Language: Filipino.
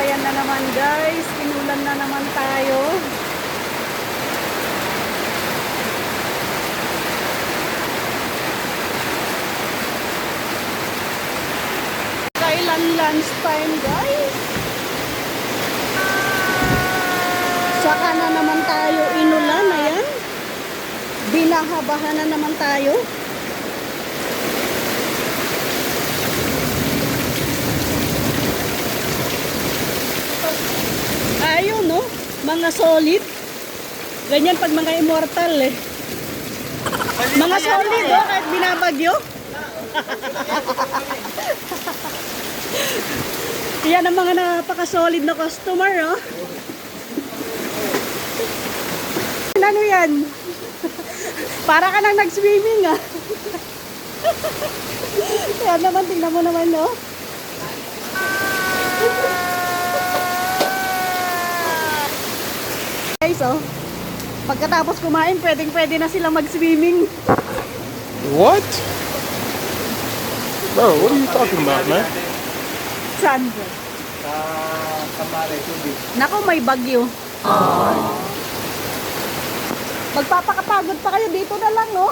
ayan na naman guys, inulan na naman tayo. Kailan lunch time guys? Saka na naman tayo inulan, ayan. Binahabahan na naman tayo. Ayun, no? Mga solid. Ganyan pag mga immortal, eh. Mga solid, oh, kahit binabagyo. Yan ang mga napaka-solid na customer, oh. Ano yan? Para ka nang nag-swimming, ah. Yan naman, tingnan mo naman, no? Guys, oh, pagkatapos kumain, pwede na silang mag-swimming. What? Bro, what are you talking about, man? Saan? Nako, may bagyo. Magpapakapagod pa kayo dito na lang, no?